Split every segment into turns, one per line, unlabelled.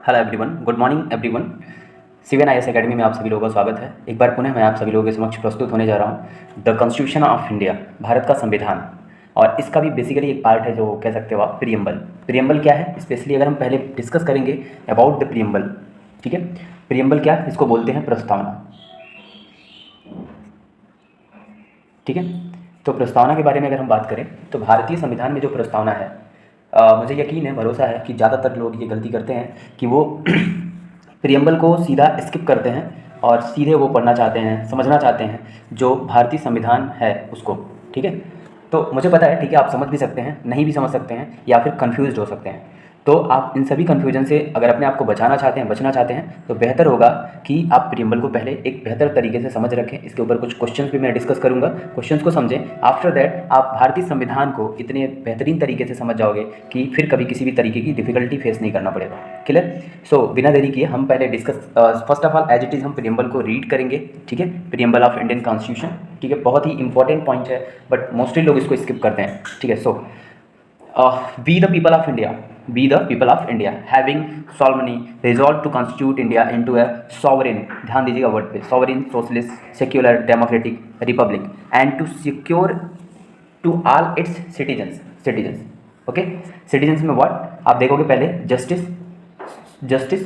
Hello everyone, good morning everyone. CVNIS academy में आप सभी लोगों का स्वागत है। एक बार पुनः मैं आप सभी लोगों के समक्ष प्रस्तुत होने जा रहा हूँ the constitution of India, Bharat का संविधान। और इसका भी बेसिकली एक पार्ट है जो कह सकते हो आप प्रीएम्बल। प्रीएम्बल क्या है, स्पेशली अगर हम पहले डिस्कस करेंगे अबाउट द प्रीएम्बल। ठीक है, प्रीएम्बल क्या है, इसको बोलते हैं प्रस्तावना। ठीक है, तो प्रस्तावना के बारे में अगर हम बात करें तो भारतीय संविधान में जो प्रस्तावना है, मुझे यकीन है, भरोसा है कि ज़्यादातर लोग ये गलती करते हैं कि वो प्रियम्बल को सीधा स्किप करते हैं और सीधे वो पढ़ना चाहते हैं, समझना चाहते हैं जो भारतीय संविधान है उसको। ठीक है, तो मुझे पता है, ठीक है, आप समझ भी सकते हैं, नहीं भी समझ सकते हैं, या फिर कन्फ्यूज़ हो सकते हैं। तो आप इन सभी कन्फ्यूजन से अगर अपने आप को बचाना चाहते हैं, बचना चाहते हैं, तो बेहतर होगा कि आप प्रीएम्बल को पहले एक बेहतर तरीके से समझ रखें। इसके ऊपर कुछ क्वेश्चंस भी मैं डिस्कस करूंगा, क्वेश्चंस को समझें। आफ्टर दैट आप भारतीय संविधान को इतने बेहतरीन तरीके से समझ जाओगे कि फिर कभी किसी भी तरीके की डिफिकल्टी फेस नहीं करना पड़ेगा। क्लियर? सो बिना देरी किए हम पहले discuss, first of all as it is हम प्रीएम्बल को रीड करेंगे। ठीक है, प्रीएम्बल ऑफ इंडियन कॉन्स्टिट्यूशन। ठीक है, बहुत ही इंपॉर्टेंट पॉइंट है, बट मोस्टली लोग इसको स्किप करते हैं। ठीक है, सो we the people of India, we the people of India having solemnly resolved to constitute India into a sovereign, ध्यान दीजिएगा वर्ड पे, sovereign, socialist, secular, democratic republic and to secure to all its citizens, okay, citizens में what आप देखोगे पहले justice,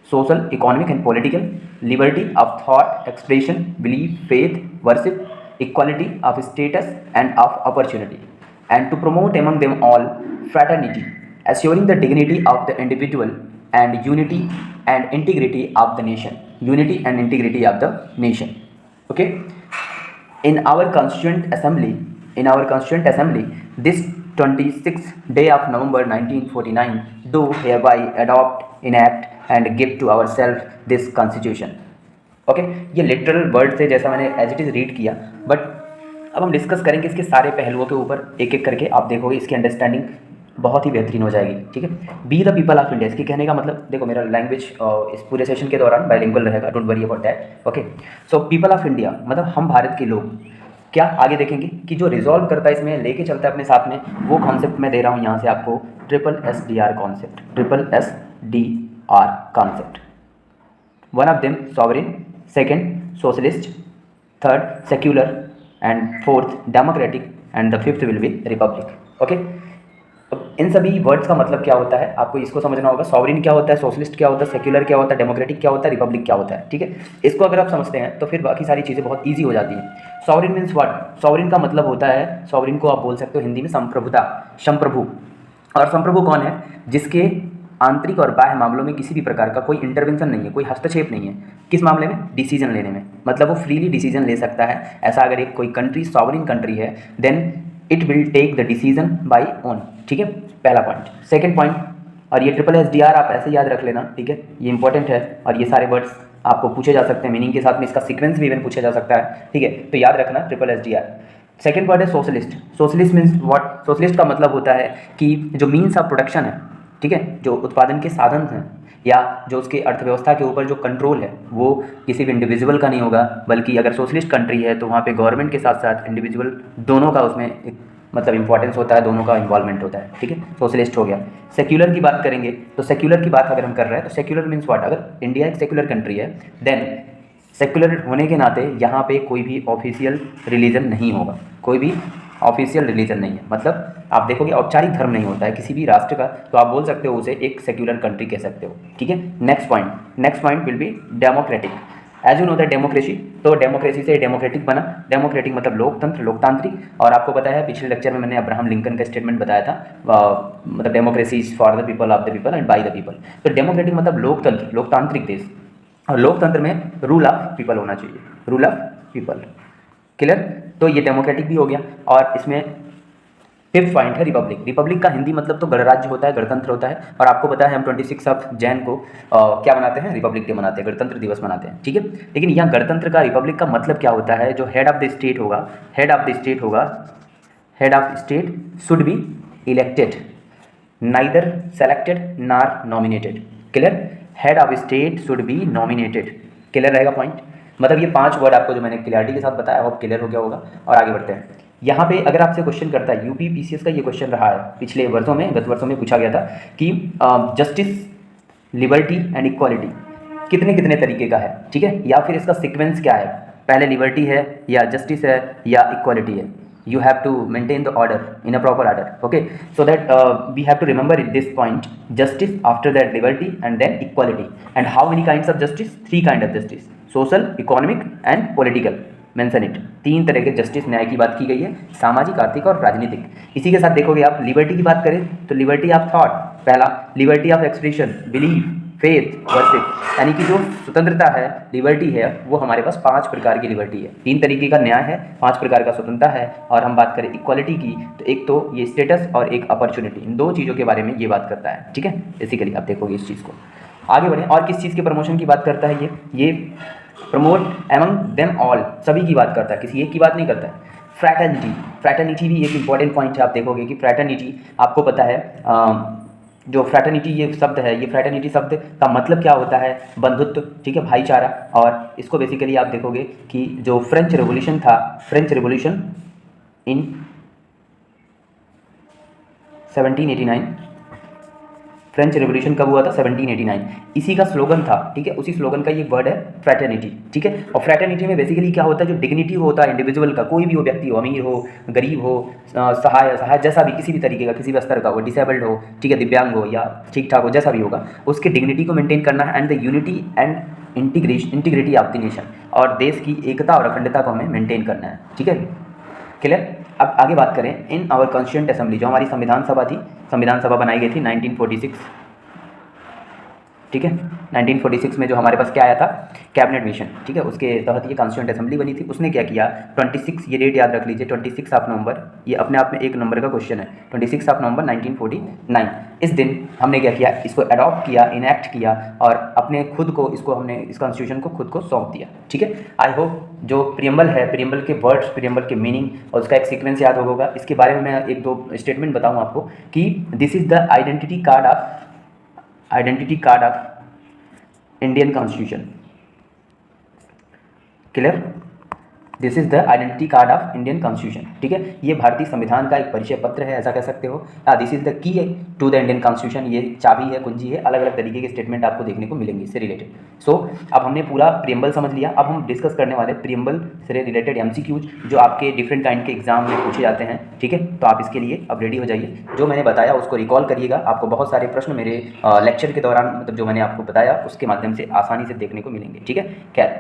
social, economic and political, liberty of thought, expression, belief, faith, worship, equality of status and of opportunity, and to promote among them all fraternity, assuring the dignity of the individual and unity and integrity of the nation. Okay, in our constituent assembly, this 26th day of November 1949, do hereby adopt, enact and give to ourselves this constitution. Okay, ये literal word से जैसा मैंने as it is read किया, but अब हम discuss करेंगे इसके सारे पहलुओं के ऊपर एक एक करके। आप देखोगे इसकी अंडरस्टैंडिंग बहुत ही बेहतरीन हो जाएगी। ठीक है, be the people of India, इसके कहने का मतलब, देखो मेरा लैंग्वेज इस पूरे सेशन के दौरान बाइलिंगुअल रहेगा, don't worry about that. Okay, so people of India मतलब हम भारत के लोग। क्या आगे देखेंगे कि जो रिजॉल्व करता है, इसमें लेके चलता है अपने साथ में, वो कॉन्सेप्ट मैं दे रहा हूँ यहाँ से आपको, SSDR concept, SSDR concept. One of them sovereign, second socialist, third secular and fourth democratic and the fifth will be Republic. Okay, अब इन सभी वर्ड्स का मतलब क्या होता है आपको इसको समझना होगा। सॉवरेन क्या होता है, सोशलिस्ट क्या होता है, सेक्युलर क्या होता है, डेमोक्रेटिक क्या होता है, रिपब्लिक क्या होता है। ठीक है, इसको अगर आप समझते हैं तो फिर बाकी सारी चीज़ें बहुत ईजी हो जाती हैं। Sovereign means what? सॉवरेन का मतलब होता है, सॉवरेन को आप बोल सकते हो हिंदी में संप्रभुता, संप्रभु। और संप्रभु कौन है? जिसके आंतरिक और बाह्य मामलों में किसी भी प्रकार का कोई इंटरवेंशन नहीं है, कोई हस्तक्षेप नहीं है। किस मामले में? डिसीजन लेने में, मतलब वो फ्रीली डिसीजन ले सकता है। ऐसा अगर एक कोई कंट्री सॉवरेन कंट्री है, then it will take the decision by own. ठीक है, पहला पॉइंट। सेकंड पॉइंट, और ये SSDR आप ऐसे याद रख लेना। ठीक है, ये इंपॉर्टेंट है और ये सारे वर्ड्स आपको पूछे जा सकते हैं मीनिंग के साथ में, इसका सीक्वेंस भी इवन पूछा जा सकता है। ठीक है, तो याद रखना SSDR। सेकंड वर्ड है socialist. Socialist means what? Socialist का मतलब होता है कि जो मीन्स ऑफ प्रोडक्शन है, ठीक है, जो उत्पादन के साधन हैं या जो उसके अर्थव्यवस्था के ऊपर जो कंट्रोल है, वो किसी भी इंडिविजुअल का नहीं होगा, बल्कि अगर सोशलिस्ट कंट्री है तो वहाँ पे गवर्नमेंट के साथ साथ इंडिविजुअल दोनों का उसमें एक मतलब इंपॉर्टेंस होता है, दोनों का इन्वॉल्वमेंट होता है। ठीक है, सोशलिस्ट हो गया। सेक्युलर की बात करेंगे तो सेक्युलर की बात अगर हम कर रहे हैं तो सेक्युलर मीन्स व्हाट? अगर इंडिया एक सेक्युलर कंट्री है, देन सेक्युलर होने के नाते यहाँ पे कोई भी ऑफिशियल रिलीजन नहीं होगा, कोई भी ऑफिशियल रिलीजन नहीं है। मतलब आप देखोगे औपचारिक धर्म नहीं होता है किसी भी राष्ट्र का, तो आप बोल सकते हो उसे एक सेक्युलर कंट्री कह सकते हो। ठीक है, next point will be democratic. As you know that democracy, तो डेमोक्रेसी से डेमोक्रेटिक बना। डेमोक्रेटिक मतलब लोकतंत्र, लोकतांत्रिक। और आपको पता है पिछले लेक्चर में मैंने अब्राहम लिंकन का स्टेटमेंट बताया था, मतलब democracy is for the people, of the people and by the people. तो डेमोक्रेटिक मतलब लोकतंत्र, लोकतांत्रिक देश। और लोकतंत्र में रूल ऑफ पीपल होना चाहिए, रूल ऑफ पीपल। क्लियर? तो ये डेमोक्रेटिक भी हो गया। और इसमें फिफ्थ पॉइंट है रिपब्लिक। रिपब्लिक का हिंदी मतलब तो गणराज्य होता है, गणतंत्र होता है। और आपको पता है हम 26 ऑफ जैन को क्या मनाते हैं? रिपब्लिक डे मनाते हैं, गणतंत्र दिवस मनाते हैं। ठीक है, लेकिन यहाँ गणतंत्र का, रिपब्लिक का मतलब क्या होता है? जो हेड ऑफ द स्टेट होगा, head of state should be elected, neither selected nor nominated. Clear? Head of state should be nominated. Clear रहेगा पॉइंट? मतलब ये 5 वर्ड आपको जो मैंने क्लियरिटी के साथ बताया, वो क्लियर हो गया होगा। और आगे बढ़ते हैं। यहाँ पे अगर आपसे क्वेश्चन करता है, UP PCS का ये क्वेश्चन रहा है पिछले वर्षों में, गत वर्षों में पूछा गया था कि जस्टिस लिबर्टी एंड इक्वालिटी कितने कितने तरीके का है, ठीक है, या फिर इसका सीक्वेंस क्या है, पहले लिबर्टी है या जस्टिस है या इक्वालिटी है. You have to maintain the order in a proper order, okay, so that we have to remember at this point justice, after that liberty, and then equality. And how many kinds of justice? 3 kind of justice: social, economic and political. Mention it. 3 तरह के justice, न्याय की बात की गई है, सामाजिक, आर्थिक और राजनीतिक. इसी के साथ देखोगे आप लिबर्टी की बात करें तो लिबर्टी ऑफ थॉट, पहला liberty of expression, belief, faith, worship, यानी कि जो स्वतंत्रता है, लिबर्टी है, वो हमारे पास 5 प्रकार की लिबर्टी है. 3 तरीके का न्याय है, 5 प्रकार का स्वतंत्रता है. और हम बात करें इक्वालिटी की तो एक तो ये स्टेटस और एक अपॉर्चुनिटी, इन 2 चीज़ों के बारे में ये बात करता है, ठीक है. बेसिकली आप देखोगे इस चीज़ को. आगे बढ़ें. और किस चीज़ के प्रमोशन की बात करता है ये प्रमोट एमंग देम ऑल, सभी की बात करता है, किसी एक की बात नहीं करता है. फ्रैटर्निटी भी एक इंपॉर्टेंट पॉइंट है. आप देखोगे कि फ्रैटर्निटी, आपको पता है जो फ्रैटर्निटी ये शब्द है, ये फ्रैटर्निटी शब्द का मतलब क्या होता है? बंधुत्व, ठीक है, भाईचारा. और इसको बेसिकली आप देखोगे कि जो फ्रेंच रेवोल्यूशन था, French revolution in 1789, French revolution कब हुआ था? 1789. इसी का स्लोगन था, ठीक है, उसी स्लोगन का ये वर्ड है फ्रैटर्निटी, ठीक है. और फ्रैटर्निटी में बेसिकली क्या होता है? जो डिग्निटी होता है इंडिविजुअल का, कोई भी हो, व्यक्ति हो, अमीर हो, गरीब हो, सहाय जैसा भी, किसी भी तरीके का, किसी भी स्तर का हो, डिसेबल्ड हो, ठीक है, दिव्यांग हो या ठीक ठाक हो, जैसा भी होगा, उसके डिग्निटी को मेंटेन करना है. And the unity and integrity of the nation, और देश की एकता और अखंडता को हमें मेंटेन करना है, ठीक है. क्लियर. अब आगे बात करें. इन आवर कॉन्स्टिट्यूएंट असेंबली, जो हमारी संविधान सभा थी, संविधान सभा बनाई गई थी 1946, ठीक है. 1946 में जो हमारे पास क्या आया था? कैबिनेट मिशन, ठीक है, उसके तहत ये कॉन्स्टिट्यूएंट असेंबली बनी थी. उसने क्या किया? 26, ये डेट याद रख लीजिए, 26 ऑफ नवंबर, ये अपने आप में एक नंबर का क्वेश्चन है. 26 ऑफ नवंबर 1949, इस दिन हमने क्या किया? इसको अडॉप्ट किया, इनैक्ट किया, और अपने खुद को, इसको हमने, इस कॉन्स्टिट्यूशन को खुद को सौंप दिया, ठीक है. आई होप जो प्रियम्बल है, प्रियम्बल के वर्ड्स, प्रियम्बल के मीनिंग और उसका एक सीक्वेंस याद होगा. इसके बारे में मैं 1-2 स्टेटमेंट बताऊँ आपको कि this is the identity card of Indian constitution. Clear. This is the identity card of Indian constitution, ठीक है. ये भारतीय संविधान का एक परिचय पत्र है, ऐसा कह सकते हो. This is the key to the Indian constitution, ये चाबी है, कुंजी है. अलग अलग तरीके के स्टेटमेंट आपको देखने को मिलेंगे इससे रिलेटेड. सो अब हमने पूरा प्रियम्बल समझ लिया. अब हम डिस्कस करने वाले प्रियम्बल से रिलेटेड MCQs, जो आपके डिफरेंट काइंड के एग्जाम में पूछे जाते हैं, ठीक है. तो आप इसके लिए अब रेडी हो जाइए. जो मैंने बताया उसको रिकॉल करिएगा. आपको बहुत सारे प्रश्न मेरे लेक्चर के दौरान, मतलब जो मैंने आपको बताया उसके माध्यम से आसानी से देखने को मिलेंगे, ठीक है. खैर,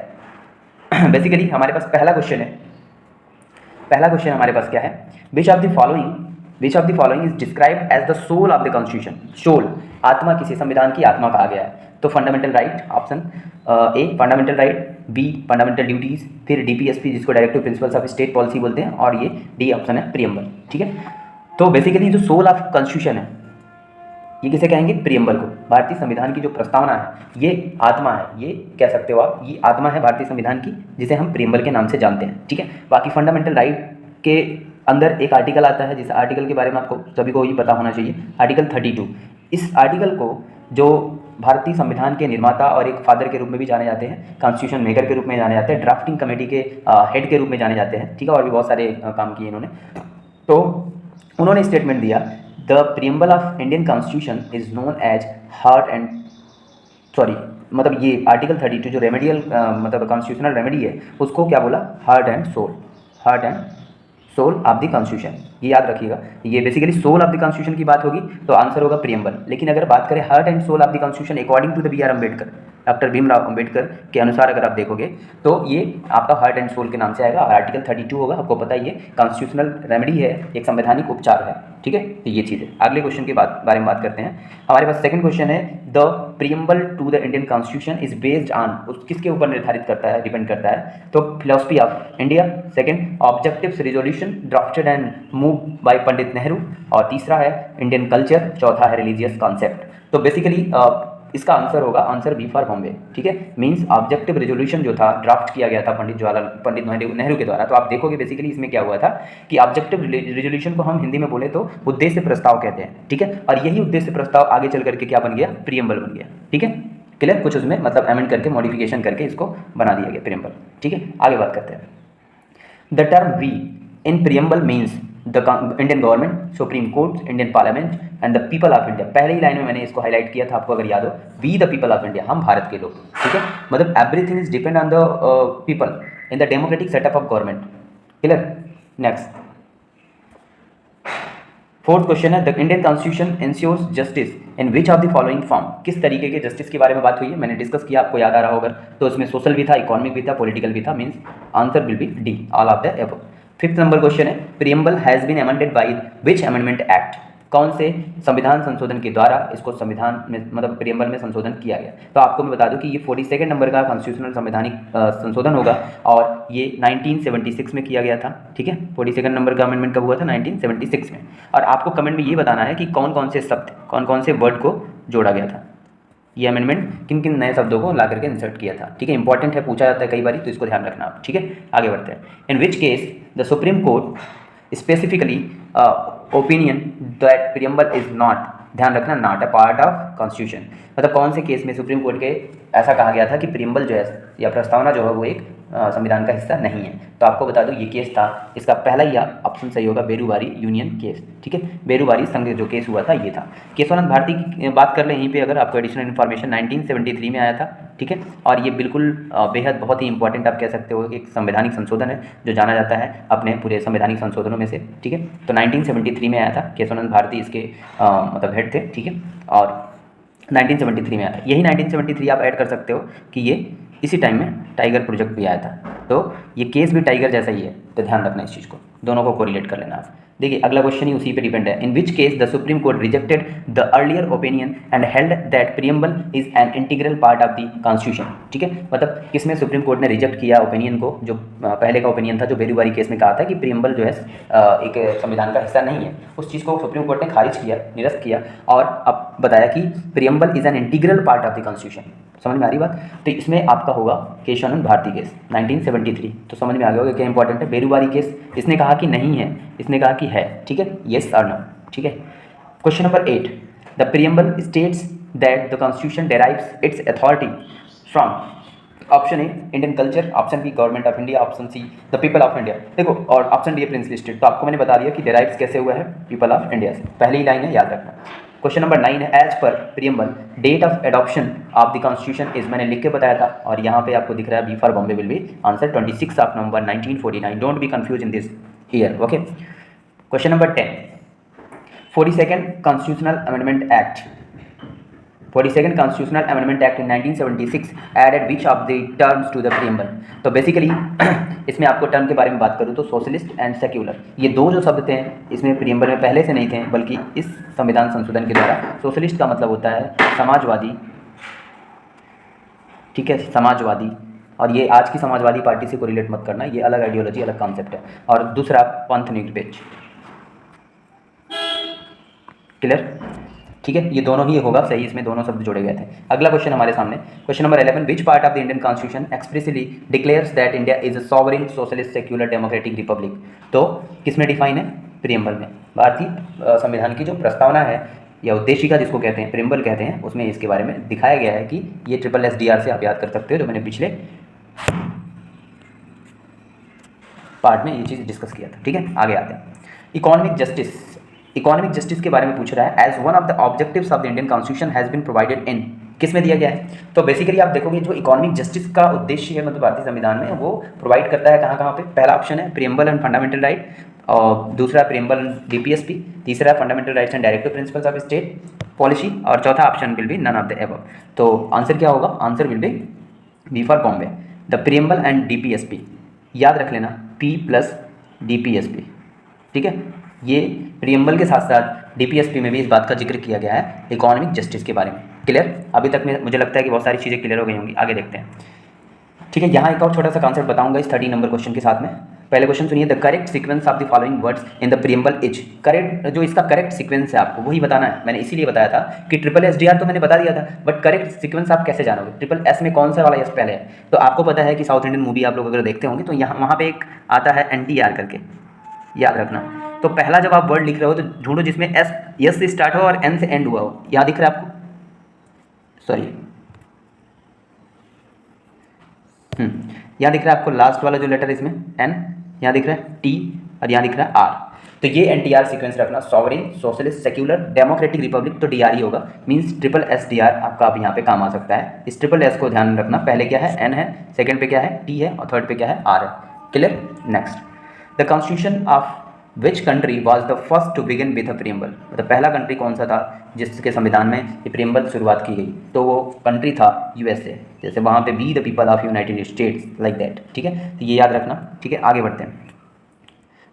बेसिकली हमारे पास पहला क्वेश्चन है. पहला क्वेश्चन हमारे पास क्या है? Which of the following is described as the soul of the constitution. Soul, आत्मा, किसी संविधान की आत्मा कहा गया है. तो fundamental right, option A fundamental right, B fundamental duties, फिर DPSP जिसको directive principles of state policy बोलते हैं, और ये डी ऑप्शन है प्रियम्बल, ठीक है. तो बेसिकली जो सोल ऑफ कॉन्स्टिट्यूशन है, ये किसे कहेंगे? प्रियम्बल को. भारतीय संविधान की जो प्रस्तावना है, ये आत्मा है, ये कह सकते हो आप, ये आत्मा है भारतीय संविधान की, जिसे हम प्रियम्बल के नाम से जानते हैं, ठीक है. बाकी फंडामेंटल राइट के अंदर एक आर्टिकल आता है, जिस आर्टिकल के बारे में आपको सभी को ये पता होना चाहिए, आर्टिकल 32. इस आर्टिकल को जो भारतीय संविधान के निर्माता और एक फादर के रूप में भी जाने जाते हैं, कॉन्स्टिट्यूशन मेकर के रूप में जाने जाते हैं, ड्राफ्टिंग कमेटी के हेड के रूप में जाने जाते हैं, ठीक है, और भी बहुत सारे काम किए इन्होंने. तो उन्होंने स्टेटमेंट दिया, the preamble of Indian constitution is known as heart and मतलब ये आर्टिकल 32 जो रेमेडियल मतलब कॉन्स्टिट्यूशनल रेमेडी है, उसको क्या बोला? Heart and soul of the constitution. ये याद रखिएगा. ये basically soul of the constitution की बात होगी तो आंसर होगा प्रियम्बल. लेकिन अगर बात करें heart and soul of the constitution according to the BR Ambedkar, doctor Bhimrao Ambedkar के अनुसार अगर आप देखोगे तो ये आपका हार्ट एंड सोल के नाम से आएगा. और आर्टिकल 32 होगा, आपको पता ही है, कॉन्स्टिट्यूशनल रेमेडी है, एक संवैधानिक उपचार है, ठीक है. तो ये चीज़ है. अगले क्वेश्चन के बारे में बात करते हैं. हमारे पास सेकंड क्वेश्चन है, the preamble to the Indian constitution is based on, किसके ऊपर निर्धारित करता है, डिपेंड करता है? तो philosophy of India. Second, objectives resolution drafted and move by Pandit Nehru. और तीसरा है इंडियन कल्चर. चौथा है रिलीजियस कॉन्सेप्ट. तो बेसिकली इसका आंसर होगा आंसर बी फॉर बॉम्बे, ठीक है. मींस ऑब्जेक्टिव रेजोल्यूशन जो था ड्राफ्ट किया गया था पंडित नेहरू के द्वारा. तो आप देखोगे बेसिकली इसमें क्या हुआ था कि ऑब्जेक्टिव रेजोल्यूशन को हम हिंदी में बोले तो उद्देश्य प्रस्ताव कहते हैं, ठीक है. और यही उद्देश्य प्रस्ताव आगे चल करके क्या बन गया? प्रियम्बल बन गया, ठीक है. क्लियर. कुछ उसमें मतलब अमेंड करके, मॉडिफिकेशन करके इसको बना दिया गया प्रियम्बल, ठीक है. आगे बात करते हैं. The term we in preamble means the Indian government, supreme court, Indian parliament and the people of India. पहले ही लाइन में मैंने इसको हाईलाइट किया था, आपको अगर याद हो, we the people of India, हम भारत के लोग, ठीक है। मतलब everything is depend on the people in the democratic setup of government. Clear. Next fourth question है, the Indian constitution ensures justice in which of the following form. किस तरीके के जस्टिस के बारे में बात हुई है, मैंने डिस्कस किया, आपको याद आ रहा होगा। तो उसमें सोशल भी था, इकोनॉमिक भी था, पॉलिटिकल भी था, means answer will be D, all of the above. Fifth number question है, preamble has been amended by which amendment act. कौन से संविधान संशोधन के द्वारा इसको संविधान में, मतलब प्रीएम्बल में संशोधन किया गया। तो आपको मैं बता दूं कि ये 42 नंबर का कॉन्स्टिट्यूशनल संवैधानिक संशोधन होगा और ये 1976 में किया गया था, ठीक है। 42 नंबर का अमेंडमेंट कब हुआ था, 1976 में। और आपको कमेंट में ये बताना है कि कौन कौन से शब्द, कौन कौन से वर्ड को जोड़ा गया था, ये अमेंडमेंट किन किन नए शब्दों को ला करके इंसर्ट किया था, ठीक है। इंपॉर्टेंट है, पूछा जाता है कई बार, तो इसको ध्यान रखना आप, ठीक है। आगे बढ़ते हैं। In which case the supreme court specifically opinion that preamble is not, ध्यान रखना, not a part of constitution. मतलब कौन से केस में सुप्रीम कोर्ट के ऐसा कहा गया था कि प्रीएम्बल जो है या प्रस्तावना जो है वो एक संविधान का हिस्सा नहीं है। तो आपको बता दूं ये केस था, इसका पहला ही ऑप्शन सही होगा, बेरूबारी यूनियन केस, ठीक है। बेरूबारी संघ जो केस हुआ था ये था। केशवानंद भारती की बात कर लें यहीं पे, अगर आपको एडिशनल इन्फॉर्मेशन 1973 में आया था, ठीक है। और ये बिल्कुल बेहद बहुत ही इंपॉर्टेंट आप कह सकते हो, एक संवैधानिक संशोधन है जो जाना जाता है अपने पूरे संवैधानिक संशोधनों में से, ठीक है। तो 1973 में आया था, केशवानंद भारती इसके मतलब हेड थे, ठीक है। और 1973 में आया था, यही 1973 आप ऐड कर सकते हो कि ये इसी टाइम में टाइगर प्रोजेक्ट भी आया था। तो ये केस भी टाइगर जैसा ही है, तो ध्यान रखना इस चीज़ को, दोनों को कोरिलेट कर लेना आप। देखिए अगला क्वेश्चन ही उसी पे डिपेंड है। In which case the supreme court rejected the earlier opinion and held that preamble is an integral part of the constitution, ठीक है। मतलब किसमें सुप्रीम कोर्ट ने रिजेक्ट किया ओपिनियन को, जो पहले का ओपिनियन था, जो बेरूबारी केस में कहा था कि प्रीएम्बल जो है एक संविधान का हिस्सा नहीं है, उस चीज़ को सुप्रीम कोर्ट ने खारिज किया, निरस्त किया, और अब बताया कि preamble is an integral part of the constitution. समझ में आ रही बात। तो इसमें आपका होगा केशवानंद भारती केस 1973, तो समझ में आ गया होगा क्या इंपॉर्टेंट है। बेरूबारी केस इसने कहा कि नहीं है, इसने कहा कि है, ठीक है, येस और नो, ठीक है। Question number 8, the preamble states that the constitution derives its authority from. Option A Indian culture, option B government of India, option C the people of India. देखो, और ऑप्शन डी प्रिंसली स्टेट। तो आपको मैंने बता दिया कि डेराइव्स कैसे हुआ है, पीपल ऑफ इंडिया से, पहली ही लाइन है, याद रखना। क्वेश्चन नंबर 9 है, as per preamble date of adoption of the constitution is, मैंने लिख के बताया था, और यहाँ पे आपको दिख रहा है B for Bombay will be answer 26 of November 1949। Don't be confuse in this year, okay. Question number 10, 42nd constitutional amendment act, 42nd constitutional amendment act in 1976 added which of the terms to the preamble. तो basically इसमें आपको term के बारे में बात करूँ तो socialist and secular, ये दो जो शब्द थे इसमें प्रीएम्बल में पहले से नहीं थे, बल्कि इस संविधान संशोधन के द्वारा। सोशलिस्ट का मतलब होता है समाजवादी, ठीक है, समाजवादी, और ये आज की समाजवादी पार्टी से कोरिलेट मत करना, ये अलग आइडियोलॉजी, अलग कॉन्सेप्ट है। और दूसरा पंथ निरपेक्ष, क्लियर, ठीक है, ये दोनों ही होगा सही, इसमें दोनों शब्द जोड़े गए थे। अगला क्वेश्चन हमारे सामने, question number 11, which part of the Indian constitution expressly declares that India is a sovereign socialist secular democratic Republic. तो किसमें डिफाइन है, प्रीएम्बल में। भारतीय संविधान की जो प्रस्तावना है या उद्देशिका जिसको कहते हैं, प्रीएम्बल कहते हैं, उसमें इसके बारे में दिखाया गया है कि ये SSSDR से आप याद कर सकते हो, जो मैंने पिछले पार्ट में ये चीज़ डिस्कस किया था, ठीक है। आगे आते हैं, इकोनॉमिक जस्टिस, इकोनॉमिक जस्टिस के बारे में पूछ रहा है। As one of the objectives of the Indian constitution has been provided in, किस में दिया गया है। तो बेसिकली आप देखोगे जो इकोनॉमिक जस्टिस का उद्देश्य है मतलब भारतीय संविधान में, वो प्रोवाइड करता है कहाँ कहाँ पे। पहला ऑप्शन है प्रीएम्बल एंड फंडामेंटल राइट, और दूसरा प्रीएम्बल एंड DPSP, तीसरा fundamental rights and directive principles of state policy, और चौथा option will be none of the above. तो आंसर क्या होगा, answer will be B for Bombay, the preamble and DPSP, याद रख लेना P प्लस DPSP, ठीक है। ये प्रीएम्बल के साथ साथ DPSP में भी इस बात का जिक्र किया गया है इकोनॉमिक जस्टिस के बारे में, क्लियर। अभी तक में मुझे लगता है कि बहुत सारी चीज़ें क्लियर हो गई होंगी, आगे देखते हैं, ठीक है। यहाँ एक और छोटा सा कॉन्सेप्ट बताऊंगा इस 30 नंबर क्वेश्चन के साथ में। पहले क्वेश्चन सुनिए, the correct sequence of the following words in the preamble is. Correct, जो इसका करेक्ट सीक्वेंस है आपको वही बताना है, मैंने इसीलिए बताया था कि SSSDR तो मैंने बता दिया था, बट करेक्ट सीक्वेंस आप कैसे जानोगे, SSS में कौन सा वाला एस पहले है। तो आपको पता है कि साउथ इंडियन मूवी आप लोग अगर देखते होंगे तो यहाँ वहाँ पे एक आता है NTR करके, याद रखना। तो पहला जब आप वर्ड लिख रहे हो तो ढूंढो जिसमें एस से स्टार्ट हो और N से एंड हुआ हो, यहाँ दिख रहा है आपको, सॉरी यहाँ दिख रहा है आपको लास्ट वाला जो लेटर इसमें N, यहाँ दिख रहा है T, और यहाँ दिख रहा है R। तो ये NTR सीक्वेंस रखना, sovereign, socialist, secular, democratic, Republic, तो DR ही होगा, मीन्स ट्रिपल SDR आपका अब यहाँ पे काम आ सकता है। इस ट्रिपल S को ध्यान रखना, पहले क्या है N है, सेकंड पे क्या है T है और थर्ड पे क्या है R है। Clear. Next, the constitution of which country was the first to begin with a preamble, मतलब पहला कंट्री कौन सा था जिसके संविधान में ये प्रियम्बल शुरुआत की गई, तो वो कंट्री था USA। जैसे वहाँ पे we the people of United States, like that. ठीक है, तो ये याद रखना। ठीक है, आगे बढ़ते हैं।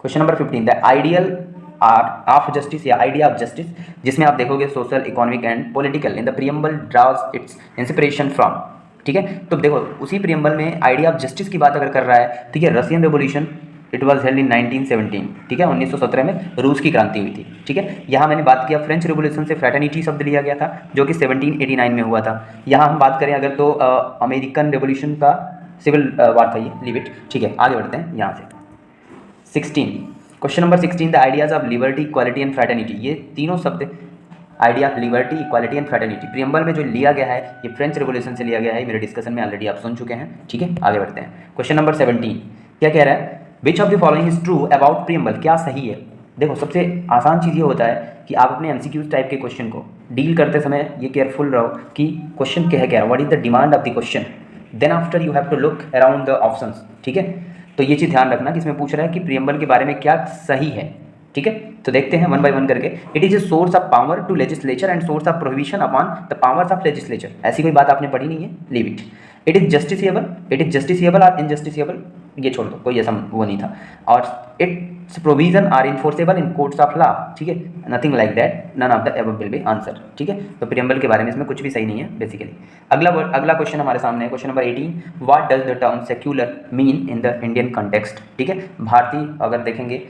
Question number 15, the ideal of justice या आइडिया ऑफ जस्टिस, जिसमें आप देखोगे social, economic and political in the preamble drowse it's inspiration from. ठीक है, तो देखो उसी प्रियम्बल में आइडिया ऑफ जस्टिस की बात अगर कर रहा है, ठीक है, Russian revolution it was held in 1917। ठीक है, 1917 में रूस की क्रांति हुई थी। ठीक है, यहाँ मैंने बात किया फ्रेंच रेवोल्यूशन से फ्रैटर्निटी शब्द लिया गया था जो कि 1789 में हुआ था। यहाँ हम बात करें अगर तो अमेरिकन रेवोल्यूशन का सिविल वार था ये, लीव इट। ठीक है, आगे बढ़ते हैं यहाँ से। 16, question number 16, the ideas of liberty, equality and fraternity, ये तीनों शब्द idea of liberty, equality and fraternity preamble में जो लिया गया है ये फ्रेंच रेवोल्यूशन से लिया गया है। मेरे डिस्कशन में ऑलरेडी आप सुन चुके हैं। ठीक है, आगे बढ़ते हैं। क्वेश्चन नंबर 17 क्या कह रहा है, which of the following is true about preamble, क्या सही है। देखो सबसे आसान चीज़ ये होता है कि आप अपने MCQ टाइप के क्वेश्चन को डील करते समय ये केयरफुल रहो कि क्वेश्चन क्या है, क्या what is the demand of the question, then after you have to look around the options. ठीक है, तो ये चीज़ ध्यान रखना कि इसमें पूछ रहा है कि प्रियम्बल के बारे में क्या सही है। ठीक है, तो देखते हैं वन बाय वन करके। It is a source of power to legislature and source of prohibition upon the powers of legislature, ऐसी कोई बात आपने पढ़ी नहीं है, leave it. It is justiciable और इनजस्टिसिएबल, ये छोड़ दो, कोई ऐसा वो नहीं था। और its provision are enforceable in courts of law. ठीक है, nothing like that, none of the above will be answer. ठीक है, तो प्रियम्बल के बारे में इसमें कुछ भी सही नहीं है बेसिकली। अगला क्वेश्चन हमारे सामने है, question number 18, what does the term secular mean in the Indian context. ठीक है, भारतीय अगर देखेंगे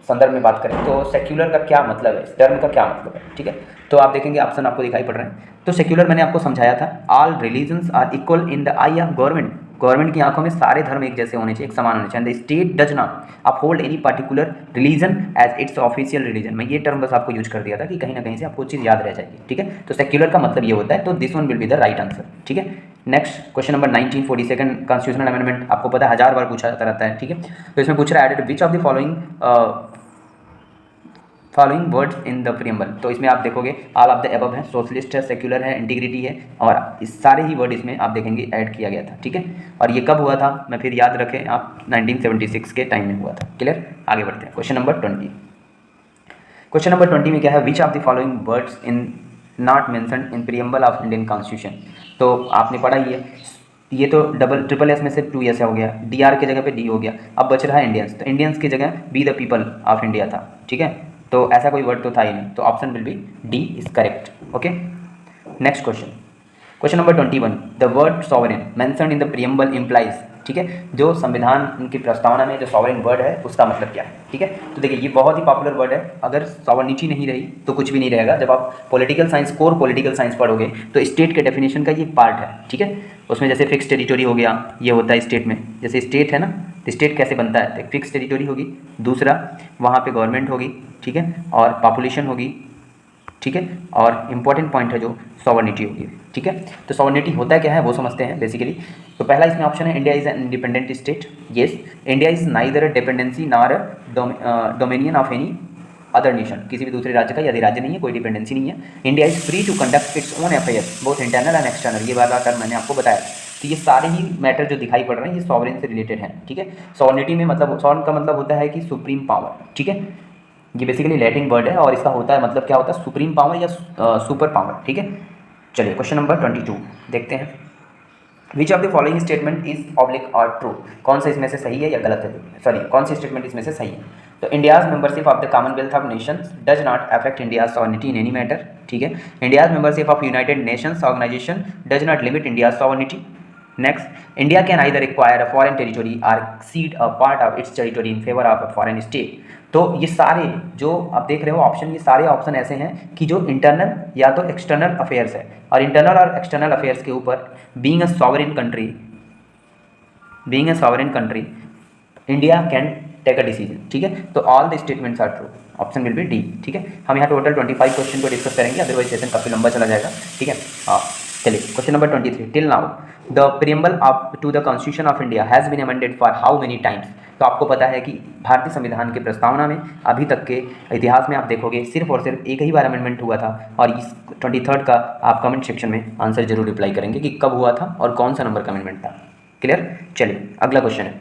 संदर्भ में बात करें तो सेक्युलर का क्या मतलब है, इस टर्म का क्या मतलब है। ठीक है, तो आप देखेंगे ऑप्शन आपको दिखाई पड़ रहे हैं। तो सेक्युलर मैंने आपको समझाया था, all religions are equal in the eye of government, government की आंखों में सारे धर्म एक जैसे होने चाहिए, एक समान होने चाहिए। The state does not uphold any particular religion as its official religion. मैं ये टर्म बस आपको यूज कर दिया था कि कहीं ना कहीं से आपको चीज़ याद रह जाएगी। ठीक है, तो सेक्युलर का मतलब ये होता है, तो this one will be the right answer. ठीक है, next question number 19, 42 constitutional amendment, आपको पता है 1000 बार पूछा जाता रहता है। ठीक है, तो इसमें पूछ रहा है added which of the following words in the preamble, तो इसमें आप देखोगे ऑल ऑफ द एबव है, सोशलिस्ट है, सेक्युलर है, इंटीग्रिटी है, और इस सारे ही वर्ड इसमें आप देखेंगे ऐड किया गया था। ठीक है, और ये कब हुआ था, मैं फिर याद रखें आप, 1976 के टाइम में हुआ था। क्लियर, आगे बढ़ते हैं। क्वेश्चन नंबर 20, क्वेश्चन नंबर 20 में क्या है, which of the following words in not mentioned in preamble of Indian constitution. तो आपने पढ़ा ही है, ये तो ट्रिपल एस में से 2 हो गया, DR की जगह पे D हो गया, अब बच रहा है इंडियंस, तो इंडियंस की जगह be the people of India था। ठीक है, तो ऐसा कोई वर्ड तो था ही नहीं, तो option will B D is correct. Okay, next question, question number 21, the word sovereign mentioned in the preamble implies. ठीक है, जो संविधान की प्रस्तावना में जो सॉवरेन वर्ड है उसका मतलब क्या है। ठीक है, तो देखिए ये बहुत ही पॉपुलर वर्ड है, अगर सॉवरेनिटी नहीं रही तो कुछ भी नहीं रहेगा। जब आप political science, core political science पढ़ोगे तो स्टेट के डेफिनेशन का ये पार्ट है। ठीक है, उसमें जैसे फिक्स टेरिटोरी हो गया, ये होता है स्टेट में, जैसे स्टेट है ना, तो स्टेट कैसे बनता है, तो फिक्स टेरिटोरी होगी, दूसरा वहाँ पे गवर्नमेंट होगी, ठीक है, और पॉपुलेशन होगी, ठीक है, और इम्पॉर्टेंट पॉइंट है जो सॉवरेनिटी होगी। ठीक है, तो सॉवरेनिटी होता क्या है वो समझते हैं बेसिकली। तो पहला इसमें ऑप्शन है, India is an independent state. Yes, India is neither dependency nor dominion of any other nation, किसी भी दूसरे राज्य का यदि राज्य नहीं है, कोई डिपेंडेंसी नहीं है। India is free to conduct its own affairs both internal and external, ये वाला टर्म मैंने आपको बताया। तो ये सारे ही मैटर जो दिखाई पड़ रहे हैं ये सॉवरेन से रिलेटेड हैं। ठीक है, सॉवरेनिटी में मतलब सॉवरेन का मतलब होता है कि सुप्रीम पावर। ठीक है, ये बेसिकली लैटिन वर्ड है और इसका होता है मतलब क्या होता है, सुप्रीम पावर या सुपर पावर। ठीक है, चलिए क्वेश्चन नंबर 22 देखते हैं। विच of the following statement is oblique और ट्रू, कौन सा इसमें से सही है या गलत है, सॉरी कौन सी स्टेटमेंट इसमें से सही है। तो India's membership of the Commonwealth of Nations does not affect India's sovereignty in any matter. ठीक है, India's membership of United Nations Organization does not limit India's sovereignty. Next, India can either acquire a foreign territory और cede a part of its territory in favour of a foreign state. तो ये सारे जो आप देख रहे हो option, ये सारे ऑप्शन ऐसे हैं कि जो इंटरनल या तो एक्सटर्नल अफेयर्स है, और इंटरनल और एक्सटर्नल अफेयर्स के ऊपर being a sovereign country India can take a decision. ठीक है, तो all the statements are true, option will be D. ठीक है, हम यहाँ टोटल 25 क्वेश्चन को डिस्कस करेंगे, अदरवाइज सेशन काफ़ी लंबा चला जाएगा। ठीक है, हाँ चलिए question number 23, till now the preamble of to the constitution of India has been amended for how many times. तो आपको पता है कि भारतीय संविधान के प्रस्तावना में अभी तक के इतिहास में आप देखोगे सिर्फ और सिर्फ एक ही बार अमेंडमेंट हुआ था, और इस 23 का आप कमेंट सेक्शन में आंसर जरूर रिप्लाई करेंगे कि कब हुआ था और कौन सा नंबर का अमेंडमेंट था। क्लियर? चलिए अगला क्वेश्चन है,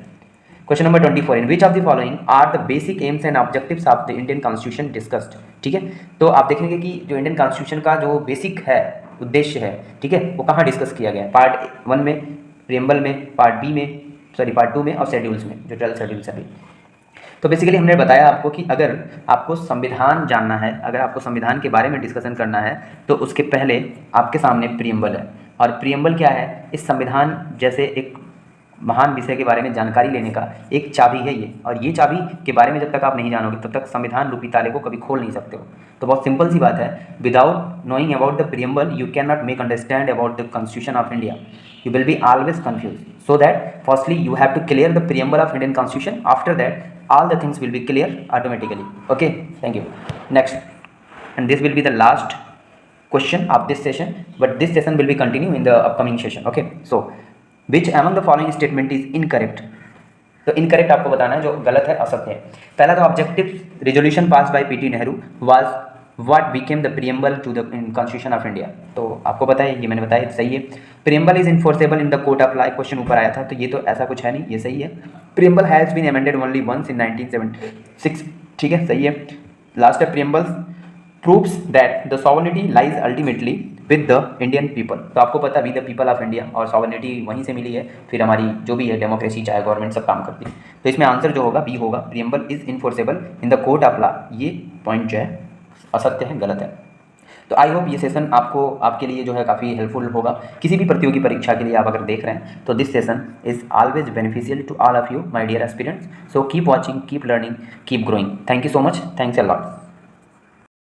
question number 24, in which of the following are the basic aims and objectives of the Indian constitution discussed. ठीक है, तो आप देखेंगे कि जो इंडियन कॉन्स्टिट्यूशन का जो बेसिक है उद्देश्य है, ठीक है, वो कहाँ डिस्कस किया गया है? पार्ट 1 में, प्रियम्बल में, पार्ट 2 में और शेड्यूल्स में, जो 12 शेड्यूल्स अभी। तो बेसिकली हमने बताया आपको कि अगर आपको संविधान जानना है, अगर आपको संविधान के बारे में डिस्कशन करना है, तो उसके पहले आपके सामने प्रियम्बल है। और प्रियम्बल क्या है? इस संविधान जैसे एक महान विषय के बारे में जानकारी लेने का एक चाबी है ये, और ये चाबी के बारे में जब तक आप नहीं जानोगे तब तक संविधान रूपी ताले को कभी खोल नहीं सकते हो। तो बहुत सिंपल सी बात है, without knowing about the preamble you can not make understand about the constitution of India, you will be always confused. So that firstly you have to clear the preamble of Indian Constitution, after that all the things will be clear automatically. Okay, thank you. Next, and this will be the last question of this session, but this session will be continue in the upcoming session. Okay, so which among the following statement is incorrect? तो incorrect आपको बताना है, जो गलत है, असत्य है। पहला तो objective resolution pass by PT Nehru was what became the preamble to the constitution of India. तो आपको पता है, ये मैंने बताया, सही है। Preamble is enforceable in the court of law, question ऊपर आया था, तो ये तो ऐसा कुछ है नहीं, ये सही है। Preamble has been amended only once in 1976, ठीक है, सही है। लास्ट है, preamble proves that the sovereignty lies ultimately with the Indian people. तो आपको पता है, we the people of India, और सॉवरेनिटी वहीं से मिली है, फिर हमारी जो भी है डेमोक्रेसी चाहे गवर्नमेंट सब काम करती है। तो इसमें आंसर जो होगा बी होगा, preamble is enforceable in the court of law. ये पॉइंट जो है असत्य है, गलत है। तो आई होप ये सेशन आपको, आपके लिए जो है काफ़ी हेल्पफुल होगा किसी भी प्रतियोगी परीक्षा के लिए आप अगर देख रहे हैं तो। This session is always beneficial to all of you my dear aspirants. So keep watching, keep learning, keep growing. Thank you so much, thanks a lot.